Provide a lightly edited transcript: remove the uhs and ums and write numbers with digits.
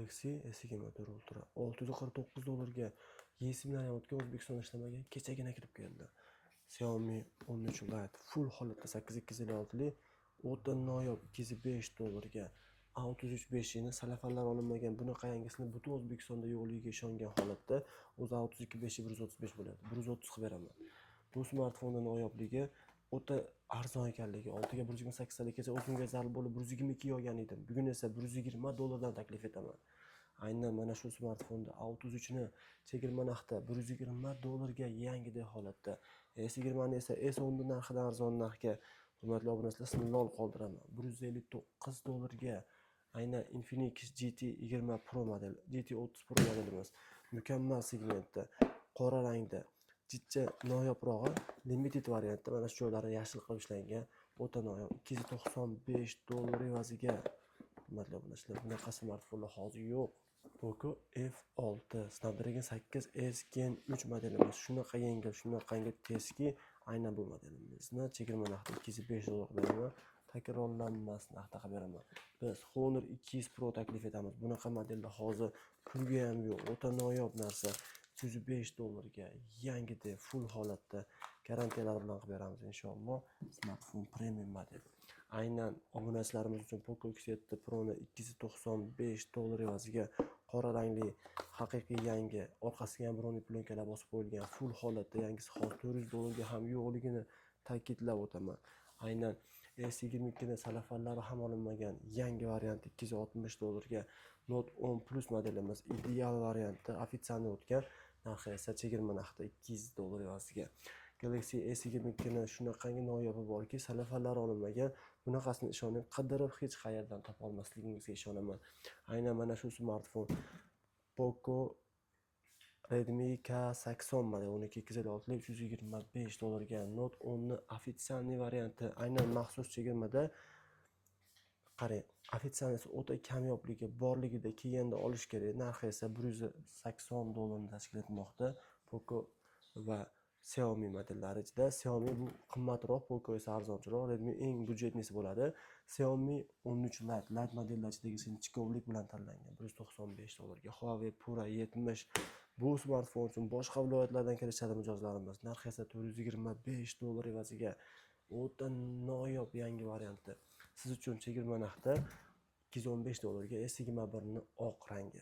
Galaxy S24 Ultra 649 dollarga yesimlar o'tgan O'zbekistonda ishlamagan kechagina kirib keldi. Xiaomi 13 Lite full holatda 8256 lik o'ta noyob 205 dollarga A335 ni salafanlar olinmagan bunaqa yangisini butun O'zbekistonda yo'qligiga ishongan holatda o'zi A325 135 bo'ladi. 130 qilib beraman. Bu smartfonning noyobligi o'ta arzon ekanligi, oltiga 128 tagacha o'zimga zarb bo'lib 122 olgan edim. Bugun esa 120 dollardan taklif etaman. Aynan mana shu smartfonda A33 ni chegirma narxda 120 dollarga yangidek holatda. S20 ni esa S10 narxidan arzon narxga hurmatli obunachilar sizni lol qoldiraman. 159 dollarga aynan Infinix GT20 Pro model, GT30 Pro modelimiz mukammal segmentda, qora rangda, jidcha noyobrog'i limited variantda mana shu joylari yashil qilib ishlangan, o'ta noyob 295 dollar evaziga. Hurmatli obunachilar, bunaqa smartfonlar hozir yo'q. Poco F6 Snapdragon 8S Gen 3 modelimiz shunaqa yengil, shunaqangi tezki, aynan bu modelimizni chegirma narxida 205 dollar beraman. Takrorlanmas narxda beraman. Biz Honor 200 Pro taklif etamiz. Bunaqa modellar hozir pulga ham yo'q, o'ta noyob narsa. 105 dollarga yangidek full holatda garantiyalar bilan qilib beramiz inshaalloh. Smartfon premium model. Aynan obunachilarimiz uchun Poco X7 Pro ni 295 dollar evaziga qora rangli haqiqiy yangi, orqasiga ham broni plyonkalar bosib qo'yilgan full holatda yangisi hozir 400 dollarga ham yo'qligini ta'kidlab o'taman. Aynan S22 ni salafanlari ham olinmagan yangi variant 260 dollarga Note 10 Plus modelimiz ideal variantda ofitsialni o'tgan, narxi esa chegirma narxida 200 dollar evaziga. Galaxy S22 ni shunaqangi noyobi borki, salafanlari olinmagan, bunaqasini ishoning, qidirib hech qayerdan topa olmasligingizga ishonaman. Aynan mana shu smartfon Poco Redmi K80 model 12 lik 325 dollarga, Note 10 ni ofitsialniy varianti aynan maxsus chegirmada. Qarang, ofitsialnisi o'ta kamyobligi borligida keyinda olish kerak. Narxi esa 180 dollarni tashkil etmoqda. Poco va Xiaomi modellari ichida Xiaomi bu qimmatroq, Poco esa arzonchiroq, Redmi eng budjetnisi bo'ladi. Xiaomi 13 Lite modellar ichidagi sinchkovlik bilan tanlangan 195 dollarga. Huawei Pura 70 bu smartfon uchun boshqa viloyatlardan kelishadi mijozlarimiz. Narxi esa 425 dollar evaziga o'ta noyob yangi varianti. Siz uchun chegirma narxda 215 dollarga S21 ni oq rangi.